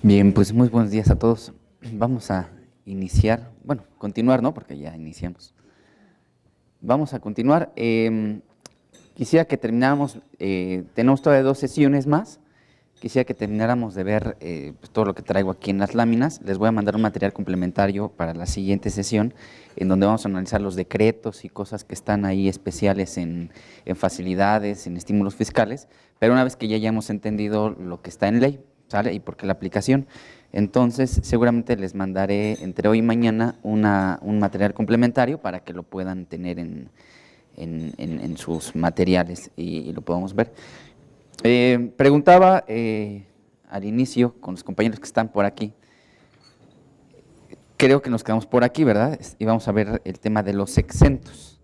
Bien, pues muy buenos días a todos. Vamos a iniciar, bueno, continuar, ¿no? Porque ya iniciamos. Vamos a continuar. Quisiera que termináramos, tenemos todavía 2 sesiones más. Quisiera que termináramos de ver pues, todo lo que traigo aquí en las láminas. Les voy a mandar un material complementario para la siguiente sesión, en donde vamos a analizar los decretos y cosas que están ahí especiales en facilidades, en estímulos fiscales, pero una vez que ya hayamos entendido lo que está en ley, ¿sale? Y por qué la aplicación. Entonces, seguramente les mandaré entre hoy y mañana un material complementario para que lo puedan tener en sus materiales y lo podamos ver. Preguntaba al inicio con los compañeros que están por aquí, creo que nos quedamos por aquí, ¿verdad? Y vamos a ver el tema de los exentos,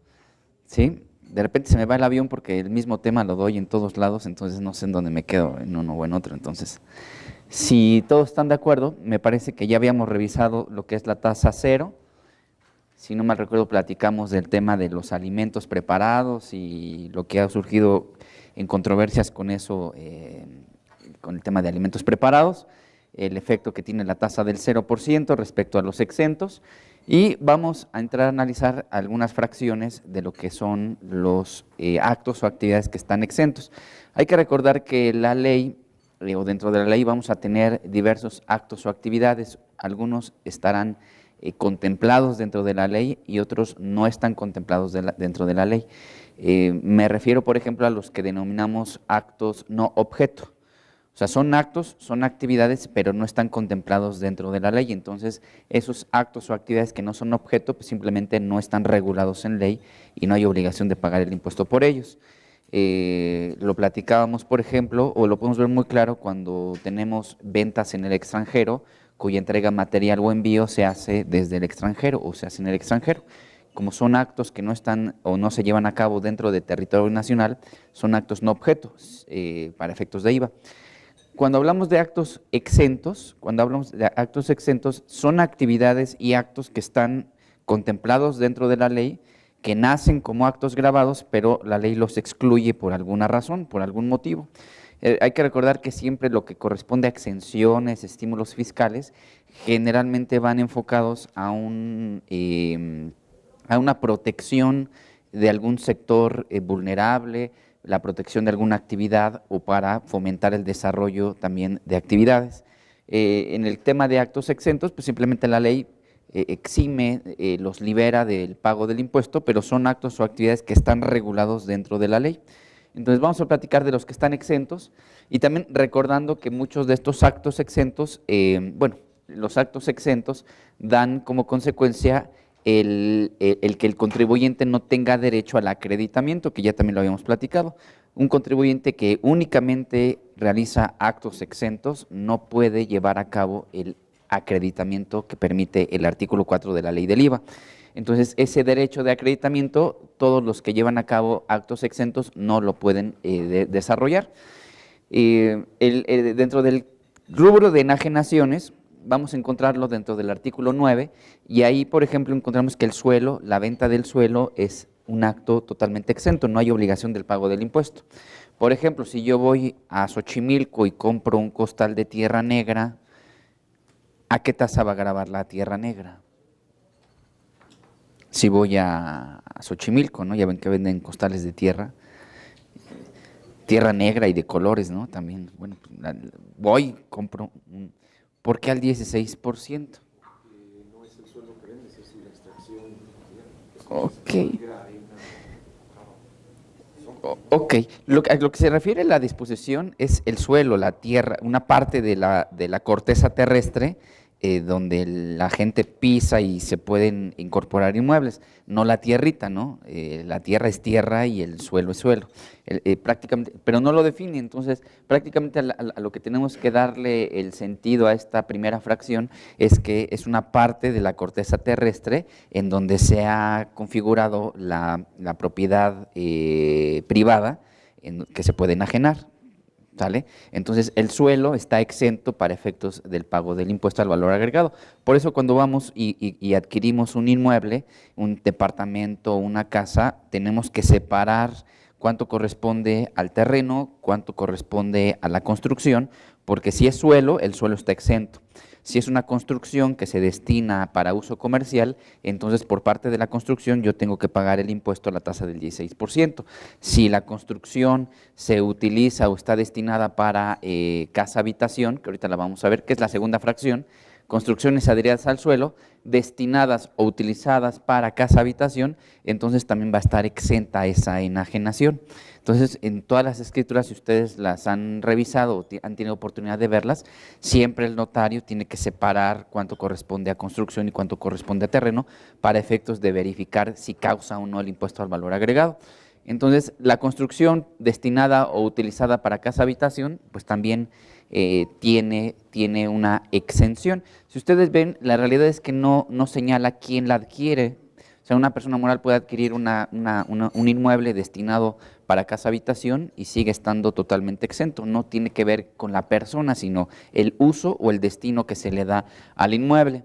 ¿sí? De repente se me va el avión porque el mismo tema lo doy en todos lados, entonces no sé en dónde me quedo, en uno o en otro. Entonces, si todos están de acuerdo, me parece que ya habíamos revisado lo que es la tasa cero. Si no mal recuerdo, platicamos del tema de los alimentos preparados y lo que ha surgido en controversias con eso, con el tema de alimentos preparados, el efecto que tiene la tasa del 0% respecto a los exentos, y vamos a entrar a analizar algunas fracciones de lo que son los actos o actividades que están exentos. Hay que recordar que la ley, o dentro de la ley, vamos a tener diversos actos o actividades. Algunos estarán contemplados dentro de la ley y otros no están contemplados dentro de la ley. Me refiero, por ejemplo, a los que denominamos actos no objeto. O sea, son actos, son actividades, pero no están contemplados dentro de la ley. Entonces, esos actos o actividades que no son objeto, pues simplemente no están regulados en ley y no hay obligación de pagar el impuesto por ellos. Lo platicábamos, por ejemplo, o lo podemos ver muy claro cuando tenemos ventas en el extranjero, cuya entrega material o envío se hace desde el extranjero o se hace en el extranjero. Como son actos que no están o no se llevan a cabo dentro de territorio nacional, son actos no objetos para efectos de IVA. Cuando hablamos de actos exentos, son actividades y actos que están contemplados dentro de la ley, que nacen como actos gravados, pero la ley los excluye por alguna razón, por algún motivo. Hay que recordar que siempre lo que corresponde a exenciones, estímulos fiscales, generalmente van enfocados a una protección de algún sector vulnerable, la protección de alguna actividad o para fomentar el desarrollo también de actividades. En el tema de actos exentos, pues simplemente la ley exime, los libera del pago del impuesto, pero son actos o actividades que están regulados dentro de la ley. Entonces vamos a platicar de los que están exentos y también recordando que muchos de estos actos exentos, los actos exentos dan como consecuencia el que el contribuyente no tenga derecho al acreditamiento, que ya también lo habíamos platicado. Un contribuyente que únicamente realiza actos exentos no puede llevar a cabo el acreditamiento que permite el artículo 4 de la ley del IVA. Entonces, ese derecho de acreditamiento, todos los que llevan a cabo actos exentos no lo pueden desarrollar. Dentro del rubro de enajenaciones, vamos a encontrarlo dentro del artículo 9, y ahí, por ejemplo, encontramos que el suelo, la venta del suelo es un acto totalmente exento, no hay obligación del pago del impuesto. Por ejemplo, si yo voy a Xochimilco y compro un costal de tierra negra, ¿a qué tasa va a gravar la tierra negra? Si voy a Xochimilco, ¿no? Ya ven que venden costales de tierra negra y de colores, ¿no? También, bueno, voy, compro ¿por qué al 16%? No es el suelo que vendes, es la extracción. Ok. Ok, a lo que se refiere a la disposición es el suelo, la tierra, una parte de la corteza terrestre donde la gente pisa y se pueden incorporar inmuebles, no la tierrita, ¿no? La tierra es tierra y el suelo es suelo, prácticamente, pero no lo define. Entonces prácticamente a lo que tenemos que darle el sentido a esta primera fracción es que es una parte de la corteza terrestre en donde se ha configurado la propiedad privada que se puede enajenar. ¿Sale? Entonces el suelo está exento para efectos del pago del impuesto al valor agregado. Por eso cuando vamos y adquirimos un inmueble, un departamento, una casa, tenemos que separar cuánto corresponde al terreno, cuánto corresponde a la construcción, porque si es suelo, el suelo está exento. Si es una construcción que se destina para uso comercial, entonces por parte de la construcción yo tengo que pagar el impuesto a la tasa del 16%. Si la construcción se utiliza o está destinada para casa-habitación, que ahorita la vamos a ver, que es la segunda fracción, construcciones adheridas al suelo, destinadas o utilizadas para casa-habitación, entonces también va a estar exenta esa enajenación. Entonces, en todas las escrituras, si ustedes las han revisado o han tenido oportunidad de verlas, siempre el notario tiene que separar cuánto corresponde a construcción y cuánto corresponde a terreno para efectos de verificar si causa o no el impuesto al valor agregado. Entonces, la construcción destinada o utilizada para casa-habitación, pues también tiene una exención. Si ustedes ven, la realidad es que no señala quién la adquiere. O sea, una persona moral puede adquirir un inmueble destinado para casa-habitación y sigue estando totalmente exento. No tiene que ver con la persona, sino el uso o el destino que se le da al inmueble.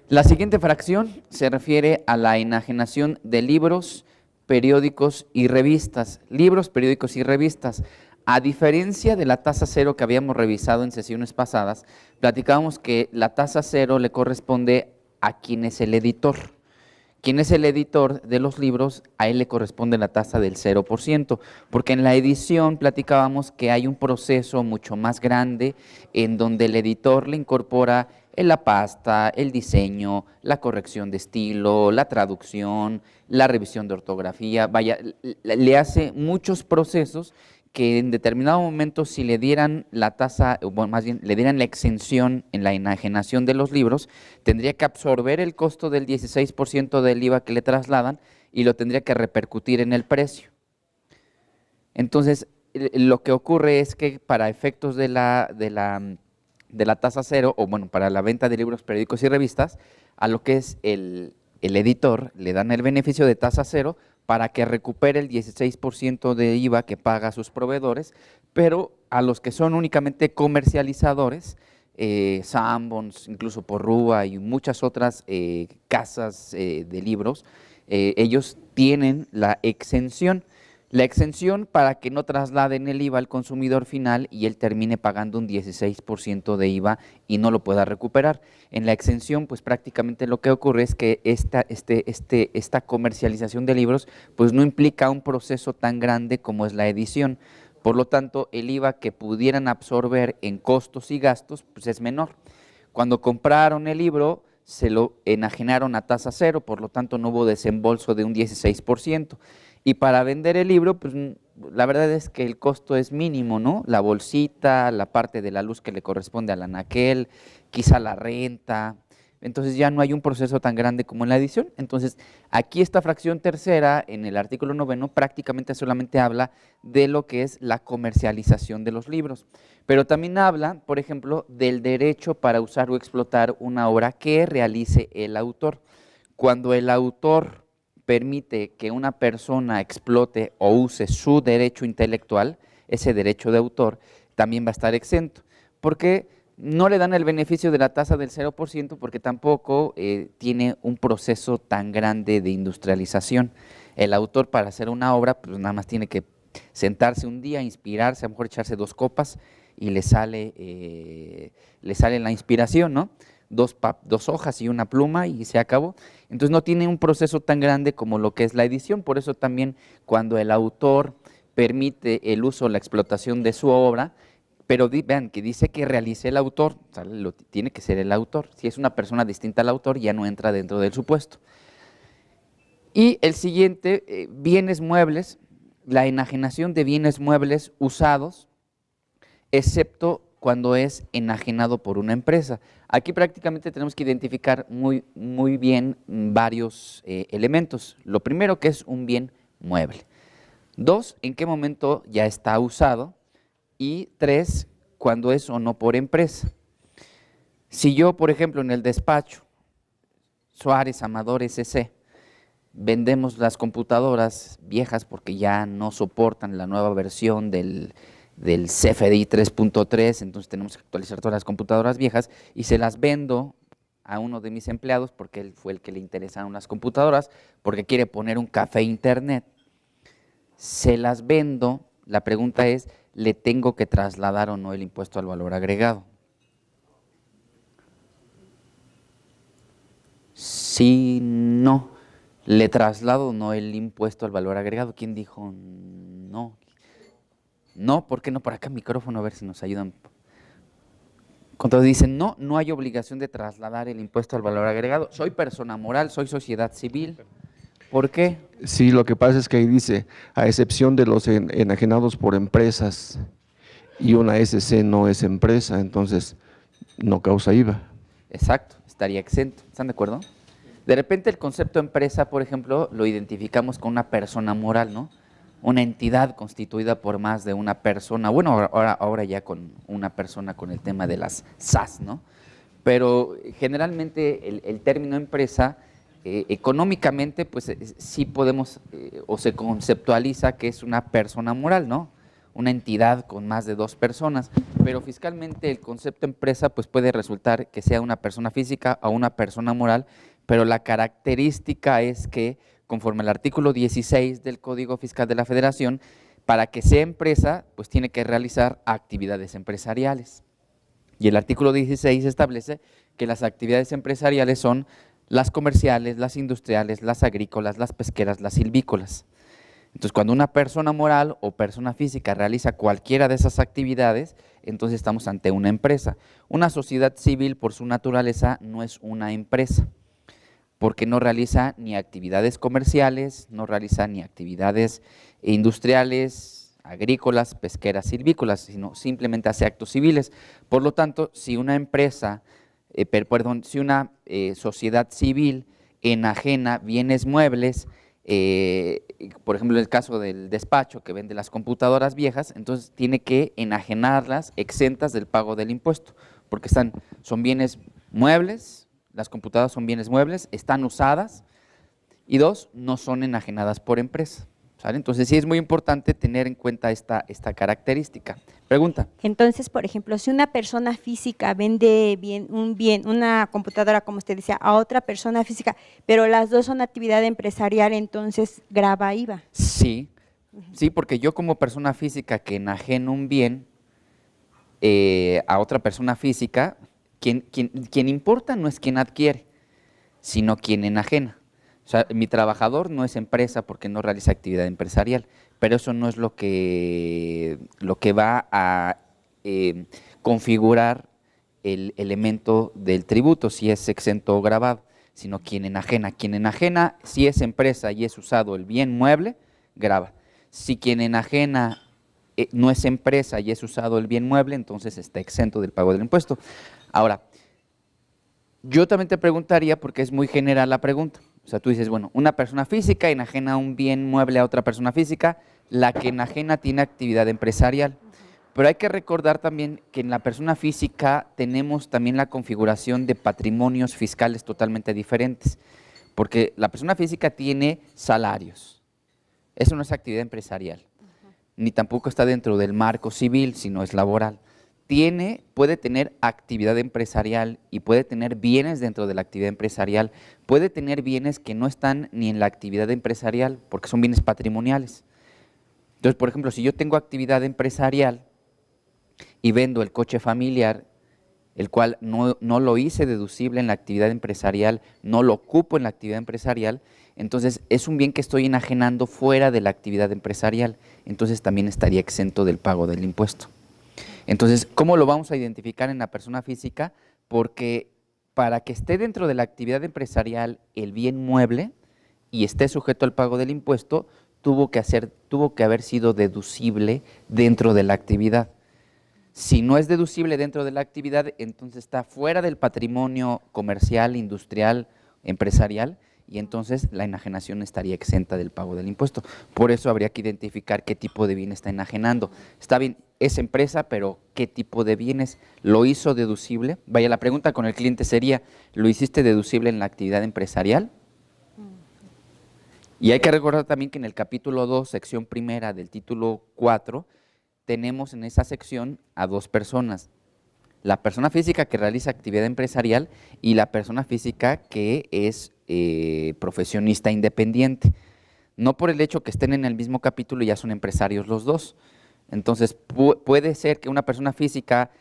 La siguiente fracción se refiere a la enajenación de libros, periódicos y revistas. Libros, periódicos y revistas. A diferencia de la tasa cero que habíamos revisado en sesiones pasadas, platicábamos que la tasa cero le corresponde a quien es el editor. Quien es el editor de los libros, a él le corresponde la tasa del 0%, porque en la edición platicábamos que hay un proceso mucho más grande en donde el editor le incorpora la pasta, el diseño, la corrección de estilo, la traducción, la revisión de ortografía, vaya, le hace muchos procesos que en determinado momento si le dieran la tasa, o bueno, más bien le dieran la exención en la enajenación de los libros, tendría que absorber el costo del 16% del IVA que le trasladan y lo tendría que repercutir en el precio. Entonces, lo que ocurre es que para efectos de la tasa cero, o bueno, para la venta de libros, periódicos y revistas, a lo que es el editor le dan el beneficio de tasa cero para que recupere el 16% de IVA que paga a sus proveedores, pero a los que son únicamente comercializadores, Sanborns, incluso Porrúa y muchas otras casas de libros, ellos tienen la exención. La exención para que no trasladen el IVA al consumidor final y él termine pagando un 16% de IVA y no lo pueda recuperar. En la exención, pues prácticamente lo que ocurre es que esta comercialización de libros pues no implica un proceso tan grande como es la edición. Por lo tanto, el IVA que pudieran absorber en costos y gastos pues es menor. Cuando compraron el libro, se lo enajenaron a tasa cero, por lo tanto no hubo desembolso de un 16%. Y para vender el libro, pues la verdad es que el costo es mínimo, ¿no? La bolsita, la parte de la luz que le corresponde al anaquel, quizá la renta. Entonces ya no hay un proceso tan grande como en la edición. Entonces aquí esta fracción tercera, en el artículo 9, prácticamente solamente habla de lo que es la comercialización de los libros. Pero también habla, por ejemplo, del derecho para usar o explotar una obra que realice el autor. Cuando el autor permite que una persona explote o use su derecho intelectual, ese derecho de autor, también va a estar exento. Porque no le dan el beneficio de la tasa del 0% porque tampoco tiene un proceso tan grande de industrialización. El autor para hacer una obra, pues nada más tiene que sentarse un día, inspirarse, a lo mejor echarse 2 copas y le sale la inspiración, ¿no? 2 hojas y una pluma y se acabó. Entonces no tiene un proceso tan grande como lo que es la edición, por eso también cuando el autor permite el uso o la explotación de su obra, pero vean que dice que realice el autor, o sea, tiene que ser el autor. Si es una persona distinta al autor, ya no entra dentro del supuesto. Y el siguiente, bienes muebles, la enajenación de bienes muebles usados, excepto cuando es enajenado por una empresa. Aquí prácticamente tenemos que identificar muy bien varios elementos. Lo primero, que es un bien mueble. 2, en qué momento ya está usado. Y 3, cuando es o no por empresa. Si yo, por ejemplo, en el despacho, Suárez Amador S.C., vendemos las computadoras viejas porque ya no soportan la nueva versión del CFDI 3.3, entonces tenemos que actualizar todas las computadoras viejas y se las vendo a uno de mis empleados porque él fue el que le interesaron las computadoras, porque quiere poner un café internet. se las vendo, la pregunta es, ¿le tengo que trasladar o no el impuesto al valor agregado? Sí, no. ¿Le traslado o no el impuesto al valor agregado? ¿Quién dijo no? No, ¿por qué no? Por acá micrófono, a ver si nos ayudan. Cuando dicen no, no hay obligación de trasladar el impuesto al valor agregado. Soy persona moral, soy sociedad civil. ¿Por qué? Sí, lo que pasa es que ahí dice, a excepción de los enajenados por empresas, y una SC no es empresa, entonces no causa IVA. Exacto, estaría exento. ¿Están de acuerdo? De repente el concepto empresa, por ejemplo, lo identificamos con una persona moral, ¿no? Una entidad constituida por más de una persona. Bueno, ahora ya con una persona con el tema de las SAS, ¿no? Pero generalmente el término empresa, económicamente, pues sí podemos, o se conceptualiza que es una persona moral, ¿no? Una entidad con más de dos personas, pero fiscalmente el concepto empresa pues puede resultar que sea una persona física o una persona moral, pero la característica es que conforme al artículo 16 del Código Fiscal de la Federación, para que sea empresa pues tiene que realizar actividades empresariales. Y el artículo 16 establece que las actividades empresariales son las comerciales, las industriales, las agrícolas, las pesqueras, las silvícolas. Entonces, cuando una persona moral o persona física realiza cualquiera de esas actividades, entonces estamos ante una empresa. Una sociedad civil, por su naturaleza, no es una empresa, porque no realiza ni actividades comerciales, no realiza ni actividades industriales, agrícolas, pesqueras, silvícolas, sino simplemente hace actos civiles. Por lo tanto, si una empresa, si una sociedad civil enajena bienes muebles, por ejemplo, en el caso del despacho que vende las computadoras viejas, entonces tiene que enajenarlas exentas del pago del impuesto, porque son bienes muebles, las computadoras son bienes muebles, están usadas, y dos, no son enajenadas por empresa, ¿sale? Entonces sí es muy importante tener en cuenta esta característica. Pregunta. Entonces, por ejemplo, si una persona física vende un bien, una computadora, como usted decía, a otra persona física, pero las dos son actividad empresarial, entonces grava IVA. Sí, sí, porque yo como persona física que enajeno un bien a otra persona física, quien importa no es quien adquiere, sino quien enajena. O sea, mi trabajador no es empresa porque no realiza actividad empresarial, pero eso no es lo que va a configurar el elemento del tributo, si es exento o gravado, sino quien enajena. Quien enajena, si es empresa y es usado el bien mueble, grava. Si quien enajena no es empresa y es usado el bien mueble, entonces está exento del pago del impuesto. Ahora, yo también te preguntaría, porque es muy general la pregunta, o sea, tú dices, bueno, una persona física enajena un bien mueble a otra persona física, la que enajena tiene actividad empresarial. Pero hay que recordar también que en la persona física tenemos también la configuración de patrimonios fiscales totalmente diferentes, porque la persona física tiene salarios, eso no es actividad empresarial, ni tampoco está dentro del marco civil, sino es laboral. Puede tener actividad empresarial y puede tener bienes dentro de la actividad empresarial, puede tener bienes que no están ni en la actividad empresarial porque son bienes patrimoniales. Entonces, por ejemplo, si yo tengo actividad empresarial y vendo el coche familiar, el cual no lo hice deducible en la actividad empresarial, no lo ocupo en la actividad empresarial, entonces es un bien que estoy enajenando fuera de la actividad empresarial, entonces también estaría exento del pago del impuesto. Entonces, ¿cómo lo vamos a identificar en la persona física? Porque para que esté dentro de la actividad empresarial el bien mueble y esté sujeto al pago del impuesto, tuvo que haber sido deducible dentro de la actividad. Si no es deducible dentro de la actividad, entonces está fuera del patrimonio comercial, industrial, empresarial, y entonces la enajenación estaría exenta del pago del impuesto. Por eso habría que identificar qué tipo de bien está enajenando. Está bien, es empresa, pero ¿qué tipo de bienes lo hizo deducible? Vaya, la pregunta con el cliente sería, ¿lo hiciste deducible en la actividad empresarial? Y hay que recordar también que en el capítulo 2, sección primera del título 4, tenemos en esa sección a dos personas. La persona física que realiza actividad empresarial y la persona física que es profesionista independiente. No por el hecho que estén en el mismo capítulo ya son empresarios los dos. Entonces, puede ser que una persona física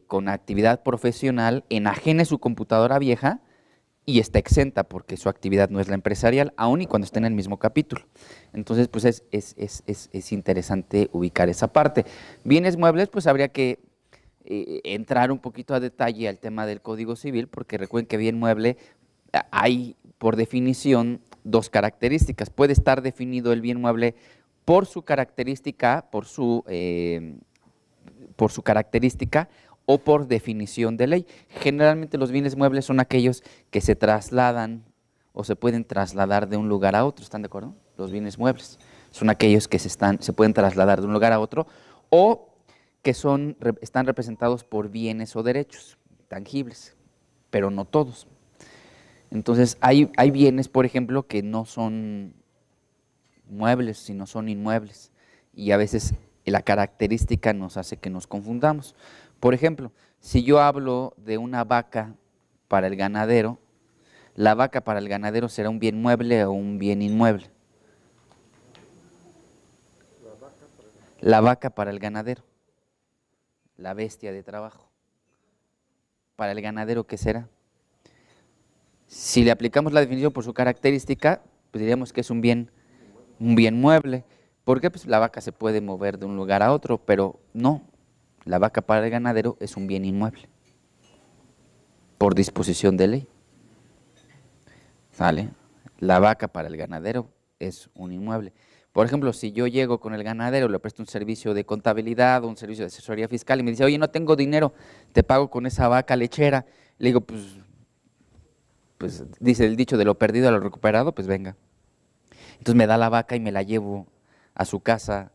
con actividad profesional enajene su computadora vieja y está exenta porque su actividad no es la empresarial, aun y cuando esté en el mismo capítulo. Entonces, pues es interesante ubicar esa parte. Bienes muebles, pues habría que entrar un poquito a detalle al tema del Código Civil, porque recuerden que bien mueble hay, por definición, dos características. Puede estar definido el bien mueble por su característica, por su característica o por definición de ley. Generalmente los bienes muebles son aquellos que se trasladan o se pueden trasladar de un lugar a otro, ¿están de acuerdo? Los bienes muebles son aquellos que se pueden trasladar de un lugar a otro o que están representados por bienes o derechos tangibles, pero no todos. Entonces hay bienes, por ejemplo, que no son muebles, sino son inmuebles, y a veces la característica nos hace que nos confundamos. Por ejemplo, si yo hablo de una vaca para el ganadero, ¿la vaca para el ganadero será un bien mueble o un bien inmueble? La vaca para el ganadero, la bestia de trabajo. Para el ganadero, ¿qué será? Si le aplicamos la definición por su característica, pues diríamos que es un bien mueble. ¿Por qué? Pues la vaca se puede mover de un lugar a otro, pero no. La vaca para el ganadero es un bien inmueble, por disposición de ley. ¿Sale? La vaca para el ganadero es un inmueble. Por ejemplo, si yo llego con el ganadero, le presto un servicio de contabilidad o un servicio de asesoría fiscal y me dice, oye, no tengo dinero, te pago con esa vaca lechera. Le digo, pues dice el dicho de lo perdido a lo recuperado, pues venga. Entonces me da la vaca y me la llevo a su casa,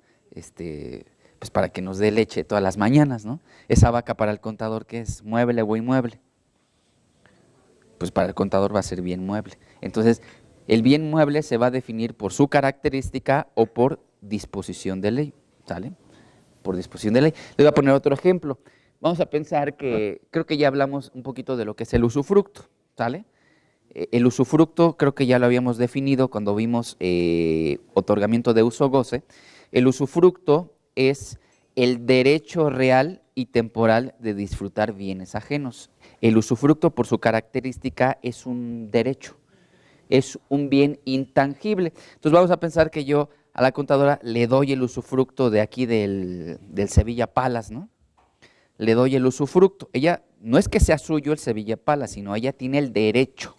pues para que nos dé leche todas las mañanas, ¿no? Esa vaca para el contador, ¿qué es? ¿Mueble o inmueble? Pues para el contador va a ser bien mueble. Entonces, el bien mueble se va a definir por su característica o por disposición de ley, ¿sale? Por disposición de ley. Les voy a poner otro ejemplo. Vamos a pensar que, creo que ya hablamos un poquito de lo que es el usufructo, ¿sale? El usufructo creo que ya lo habíamos definido cuando vimos otorgamiento de uso-goce. El usufructo es el derecho real y temporal de disfrutar bienes ajenos. El usufructo, por su característica, es un derecho, es un bien intangible. Entonces vamos a pensar que yo a la contadora le doy el usufructo de aquí del Sevilla Palace, ¿no? Le doy el usufructo. Ella, no es que sea suyo el Sevilla Palace, sino ella tiene el derecho.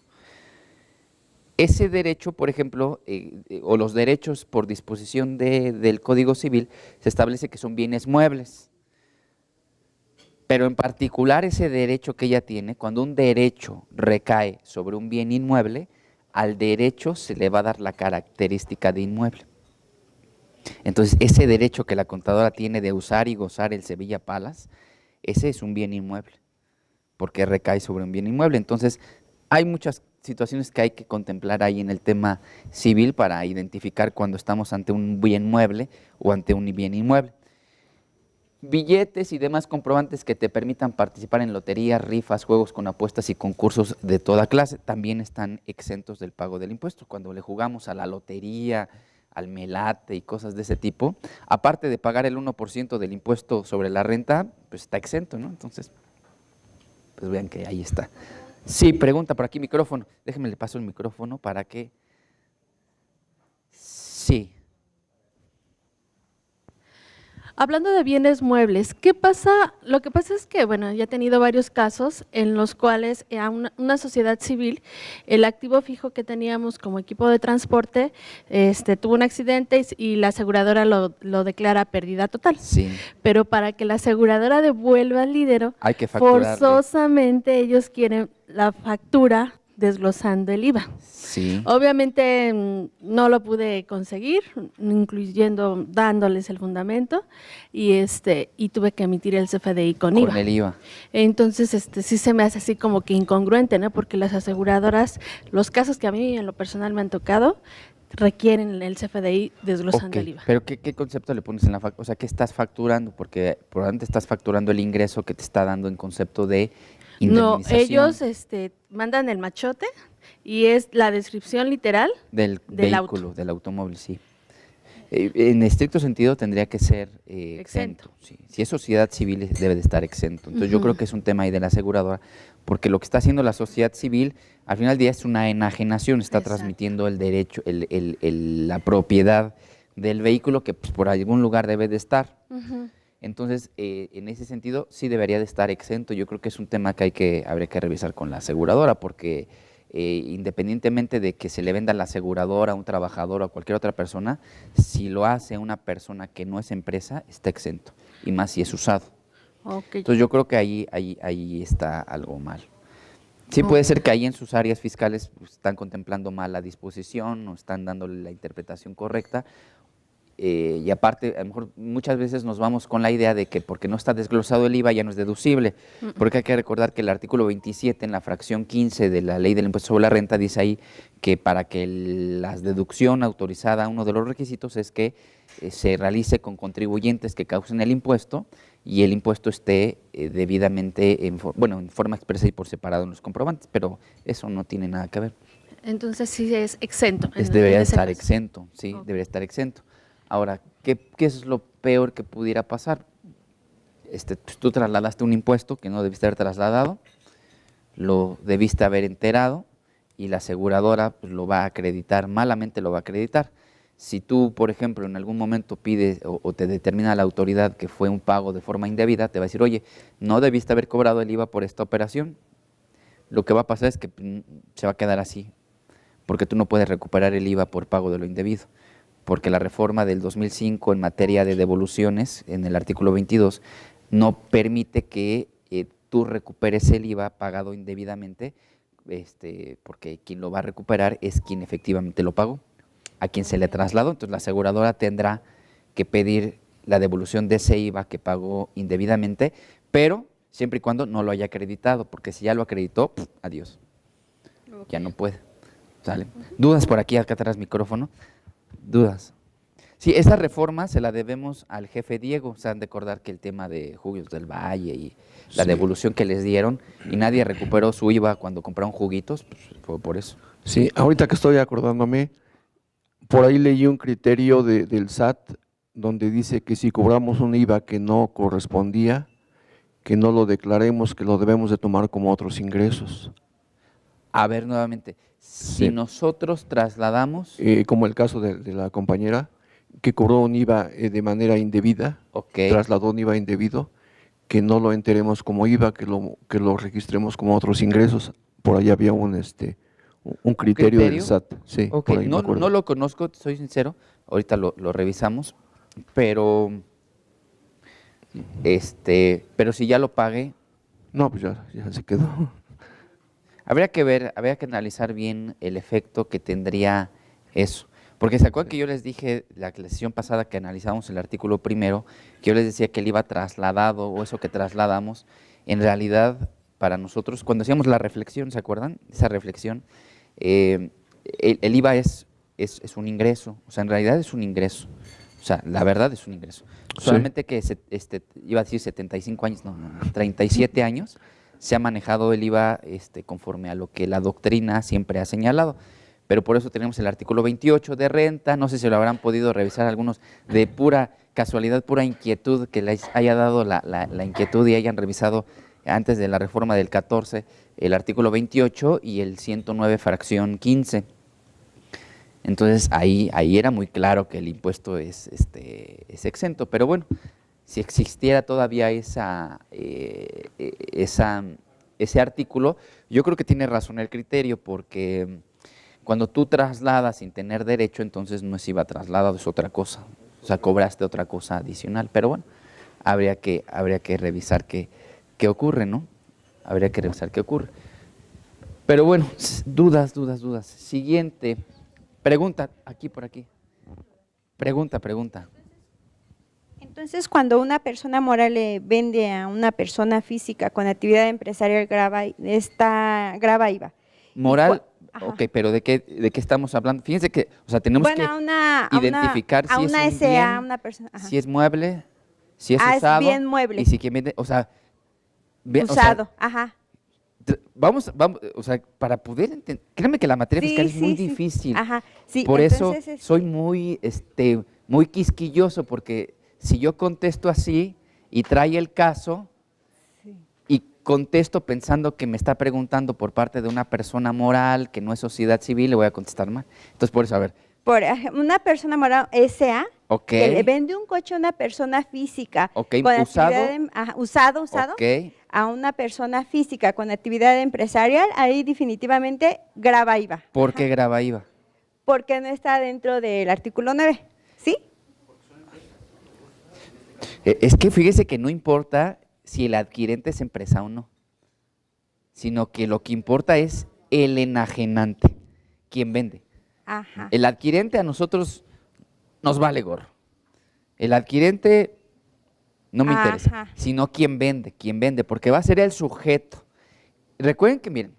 Ese derecho, por ejemplo, o los derechos por disposición del Código Civil, se establece que son bienes muebles. Pero en particular ese derecho que ella tiene, cuando un derecho recae sobre un bien inmueble, al derecho se le va a dar la característica de inmueble. Entonces, ese derecho que la contadora tiene de usar y gozar el Sevilla Palace, ese es un bien inmueble, porque recae sobre un bien inmueble. Entonces, hay muchas situaciones que hay que contemplar ahí en el tema civil para identificar cuando estamos ante un bien mueble o ante un bien inmueble. Billetes y demás comprobantes que te permitan participar en loterías, rifas, juegos con apuestas y concursos de toda clase también están exentos del pago del impuesto. Cuando le jugamos a la lotería, al melate y cosas de ese tipo, aparte de pagar el 1% del impuesto sobre la renta, pues está exento, ¿no? Entonces, pues vean que ahí está. Sí, pregunta por aquí, micrófono. Déjenme le paso el micrófono para que… Sí. Hablando de bienes muebles, ¿qué pasa? Lo que pasa es que, bueno, ya he tenido varios casos en los cuales a una sociedad civil, el activo fijo que teníamos como equipo de transporte tuvo un accidente y la aseguradora lo declara pérdida total. Sí. Pero para que la aseguradora devuelva al lídero, Hay que facturarle. forzosamente ellos quieren la factura desglosando el IVA. Sí. Obviamente no lo pude conseguir, incluyendo dándoles el fundamento, y tuve que emitir el CFDI con IVA. Con el IVA. Entonces, sí se me hace así como que incongruente, ¿no? Porque las aseguradoras, los casos que a mí en lo personal me han tocado, requieren el CFDI desglosando el IVA. Pero ¿qué concepto le pones en la factura? O sea, ¿qué estás facturando? Porque probablemente estás facturando el ingreso que te está dando en concepto de No, indemnización ellos mandan el machote y es la descripción literal del del vehículo, auto. del automóvil, sí. En estricto sentido tendría que ser exento. Sí. Si es sociedad civil debe de estar exento. Entonces yo creo que es un tema ahí de la aseguradora, porque lo que está haciendo la sociedad civil al final del día es una enajenación, está Exacto. transmitiendo el derecho, la propiedad del vehículo que pues, por algún lugar debe de estar. Entonces, en ese sentido sí debería de estar exento. Yo creo que es un tema que habría que revisar con la aseguradora, porque independientemente de que se le venda a la aseguradora a un trabajador o a cualquier otra persona, si lo hace una persona que no es empresa, está exento, y más si es usado. Ok. Entonces yo creo que ahí está algo mal. Sí puede ser que ahí en sus áreas fiscales pues, están contemplando mal la disposición o están dándole la interpretación correcta. Y aparte, a lo mejor muchas veces nos vamos con la idea de que porque no está desglosado el IVA ya no es deducible, porque hay que recordar que el artículo 27 en la fracción 15 de la ley del impuesto sobre la renta dice ahí que para que la deducción autorizada, uno de los requisitos es que se realice con contribuyentes que causen el impuesto y el impuesto esté debidamente, en forma expresa y por separado en los comprobantes, pero eso no tiene nada que ver. Entonces sí es exento. Debería en ese estar caso. exento, sí, Ok. debería estar exento. Ahora, ¿qué es lo peor que pudiera pasar? Tú trasladaste un impuesto que no debiste haber trasladado, lo debiste haber enterado y la aseguradora pues, lo va a acreditar, malamente lo va a acreditar. Si tú, por ejemplo, en algún momento pides o te determina la autoridad que fue un pago de forma indebida, te va a decir, oye, no debiste haber cobrado el IVA por esta operación. Lo que va a pasar es que se va a quedar así, porque tú no puedes recuperar el IVA por pago de lo indebido, porque la reforma del 2005 en materia de devoluciones, en el artículo 22, no permite que tú recuperes el IVA pagado indebidamente, porque quien lo va a recuperar es quien efectivamente lo pagó, a quien se le trasladó. Entonces la aseguradora tendrá que pedir la devolución de ese IVA que pagó indebidamente, pero siempre y cuando no lo haya acreditado, porque si ya lo acreditó, adiós, ya no puede. ¿Sale? ¿Dudas por aquí, acá atrás micrófono? ¿Dudas? Sí, esa reforma se la debemos al jefe Diego. Se han de acordar que el tema de Jugos del Valle y la Sí. devolución que les dieron y nadie recuperó su IVA cuando compraron juguitos, pues fue por eso. Sí, ahorita que estoy acordándome, por ahí leí un criterio del SAT donde dice que si cobramos un IVA que no correspondía, que no lo declaremos, que lo debemos de tomar como otros ingresos. A ver, nuevamente, si Sí. nosotros trasladamos, Como el caso de la compañera que cobró un IVA de manera indebida, ok, trasladó un IVA indebido, que no lo enteremos como IVA, que lo registremos como otros ingresos. Por ahí había un criterio del criterio? SAT, sí, ok, por ahí me no, acuerdo. no lo conozco, soy sincero, ahorita lo revisamos, pero, pero si ya lo pagué, No, pues ya se quedó. habría que ver, habría que analizar bien el efecto que tendría eso. Porque se acuerdan que yo les dije la sesión pasada que analizamos el artículo primero, que yo les decía que el IVA trasladado o eso que trasladamos, en realidad para nosotros, cuando hacíamos la reflexión, ¿se acuerdan? Esa reflexión, el IVA es un ingreso, o sea, en realidad es un ingreso. O sea, la verdad es un ingreso. Sí. Solamente que iba a decir 75 años, no, 37 años se ha manejado el IVA conforme a lo que la doctrina siempre ha señalado. Pero por eso tenemos el artículo 28 de renta, no sé si lo habrán podido revisar algunos de pura casualidad, pura inquietud, que les haya dado la inquietud y hayan revisado antes de la reforma del 14 el artículo 28 y el 109 fracción 15. Entonces ahí era muy claro que el impuesto es exento, pero bueno, si existiera todavía ese artículo, yo creo que tiene razón el criterio, porque cuando tú trasladas sin tener derecho, entonces no es IVA trasladado, es otra cosa, o sea, cobraste otra cosa adicional, pero bueno, habría que revisar qué ocurre, ¿no? Habría que revisar qué ocurre. Pero bueno, dudas. Siguiente. Pregunta, aquí por aquí. Pregunta. Entonces, cuando una persona moral le vende a una persona física con actividad empresarial grava IVA. Moral, Ajá. ok, pero ¿de qué estamos hablando? Fíjense que, o sea, tenemos Bueno, que identificar a si es una un SA, bien, una persona. Ajá. si es mueble, si es Es usado. bien mueble. Y si quien vende, o sea, o sea, Usado, ajá. vamos, o sea, para poder entender, créeme que la materia fiscal es muy difícil. Ajá, sí, Por eso entonces, soy muy, muy quisquilloso, porque si yo contesto así y trae el caso y contesto pensando que me está preguntando por parte de una persona moral que no es sociedad civil, le voy a contestar mal. Entonces, por eso, a ver, por ejemplo, una persona moral SA ok, que le vende un coche a una persona física ok, con usado, actividad usado ok, a una persona física con actividad empresarial, ahí definitivamente grava IVA. ¿por qué grava IVA? Porque no está dentro del artículo 9, ¿sí? Es que fíjese que no importa si el adquirente es empresa o no, sino que lo que importa es el enajenante, quien vende. Ajá. El adquirente a nosotros nos vale gorro. El adquirente no me interesa, Ajá. sino quien vende, porque va a ser el sujeto. Recuerden que, miren,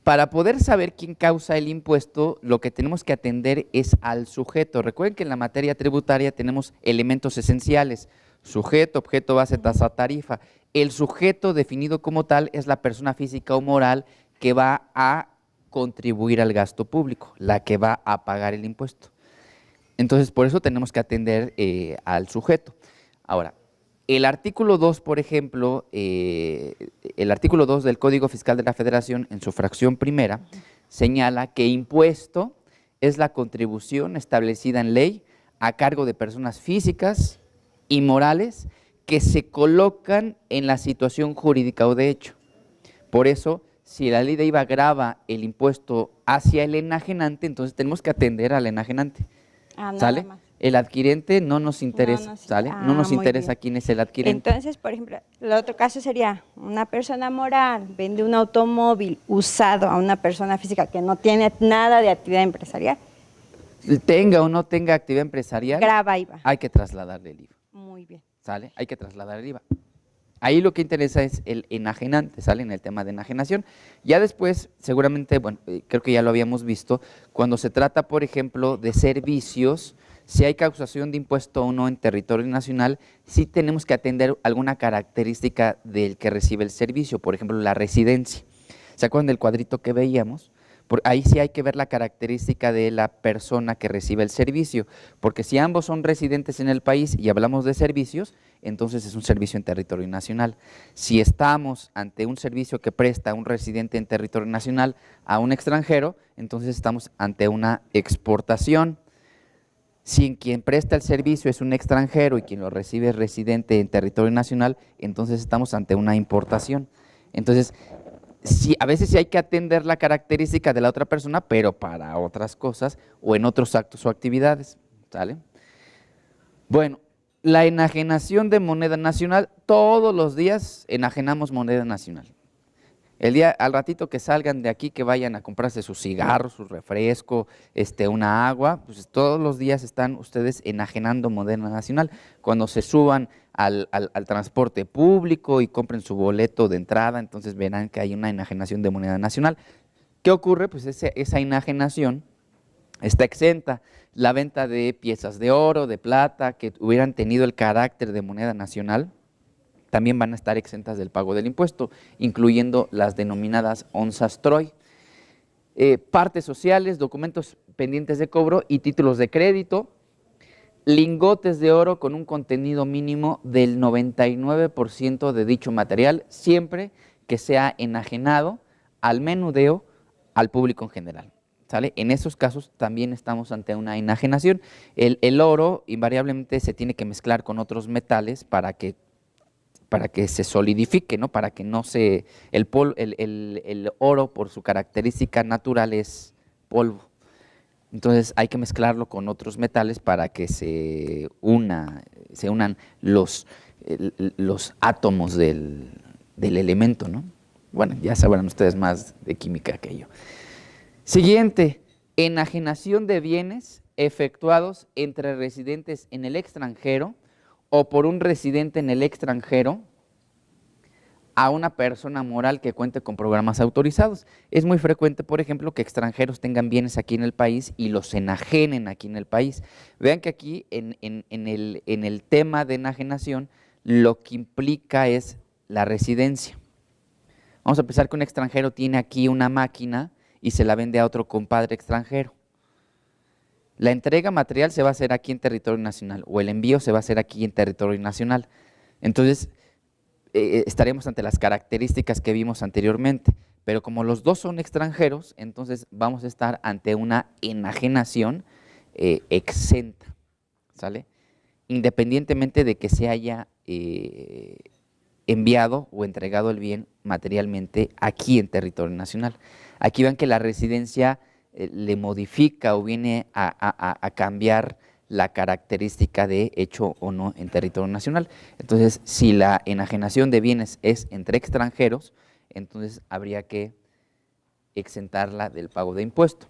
para poder saber quién causa el impuesto, lo que tenemos que atender es al sujeto. Recuerden que en la materia tributaria tenemos elementos esenciales: sujeto, objeto, base, tasa, tarifa. El sujeto definido como tal es la persona física o moral que va a contribuir al gasto público, la que va a pagar el impuesto. Entonces, por eso tenemos que atender al sujeto. Ahora, el artículo 2, por ejemplo, el artículo 2 del Código Fiscal de la Federación, en su fracción primera, señala que impuesto es la contribución establecida en ley a cargo de personas físicas y morales que se colocan en la situación jurídica o de hecho. Por eso, si la ley de IVA grava el impuesto hacia el enajenante, entonces tenemos que atender al enajenante. Nada ¿Sale? más. El adquirente no nos interesa, ¿sale? No nos muy interesa bien. quién es el adquirente. Entonces, por ejemplo, el otro caso sería una persona moral vende un automóvil usado a una persona física que no tiene nada de actividad empresarial, Tenga o no tenga actividad empresarial, grava IVA. hay que trasladarle el IVA, Muy bien. ¿sale? Hay que trasladar el IVA. Ahí lo que interesa es el enajenante, ¿sale? En el tema de enajenación. Ya después, seguramente, bueno, creo que ya lo habíamos visto, cuando se trata, por ejemplo, de servicios, si hay causación de impuesto o no en territorio nacional, sí tenemos que atender alguna característica del que recibe el servicio, por ejemplo, la residencia. ¿Se acuerdan del cuadrito que veíamos? Ahí sí hay que ver la característica de la persona que recibe el servicio, porque si ambos son residentes en el país y hablamos de servicios, entonces es un servicio en territorio nacional. Si estamos ante un servicio que presta un residente en territorio nacional a un extranjero, entonces estamos ante una exportación. Si quien presta el servicio es un extranjero y quien lo recibe es residente en territorio nacional, entonces estamos ante una importación. Entonces, sí, a veces sí hay que atender la característica de la otra persona, pero para otras cosas o en otros actos o actividades, ¿sale? Bueno, la enajenación de moneda nacional, todos los días enajenamos moneda nacional. Al ratito que salgan de aquí, que vayan a comprarse sus cigarros, su refresco, una agua, pues todos los días están ustedes enajenando moneda nacional. Cuando se suban al transporte público y compren su boleto de entrada, entonces verán que hay una enajenación de moneda nacional. ¿Qué ocurre? Pues esa enajenación está exenta. La venta de piezas de oro, de plata, que hubieran tenido el carácter de moneda nacional, también van a estar exentas del pago del impuesto, incluyendo las denominadas onzas Troy. Partes sociales, documentos pendientes de cobro y títulos de crédito, lingotes de oro con un contenido mínimo del 99% de dicho material, siempre que sea enajenado al menudeo al público en general, ¿sale? En esos casos también estamos ante una enajenación. El oro invariablemente se tiene que mezclar con otros metales para que se solidifique, ¿no? Para que no se… El oro, por su característica natural, es polvo. Entonces hay que mezclarlo con otros metales para que se unan los átomos del elemento, ¿no? Bueno, ya sabrán ustedes más de química que yo. Siguiente, enajenación de bienes efectuados entre residentes en el extranjero o por un residente en el extranjero a una persona moral que cuente con programas autorizados. Es muy frecuente, por ejemplo, que extranjeros tengan bienes aquí en el país y los enajenen aquí en el país. Vean que aquí en el tema de enajenación lo que implica es la residencia. Vamos a pensar que un extranjero tiene aquí una máquina y se la vende a otro compadre extranjero. La entrega material se va a hacer aquí en territorio nacional o el envío se va a hacer aquí en territorio nacional. Entonces, estaremos ante las características que vimos anteriormente, pero como los dos son extranjeros, entonces vamos a estar ante una enajenación exenta, ¿sale? Independientemente de que se haya enviado o entregado el bien materialmente aquí en territorio nacional. Aquí ven que la residencia le modifica o viene a cambiar la característica de hecho o no en territorio nacional. Entonces, si la enajenación de bienes es entre extranjeros, entonces habría que exentarla del pago de impuesto.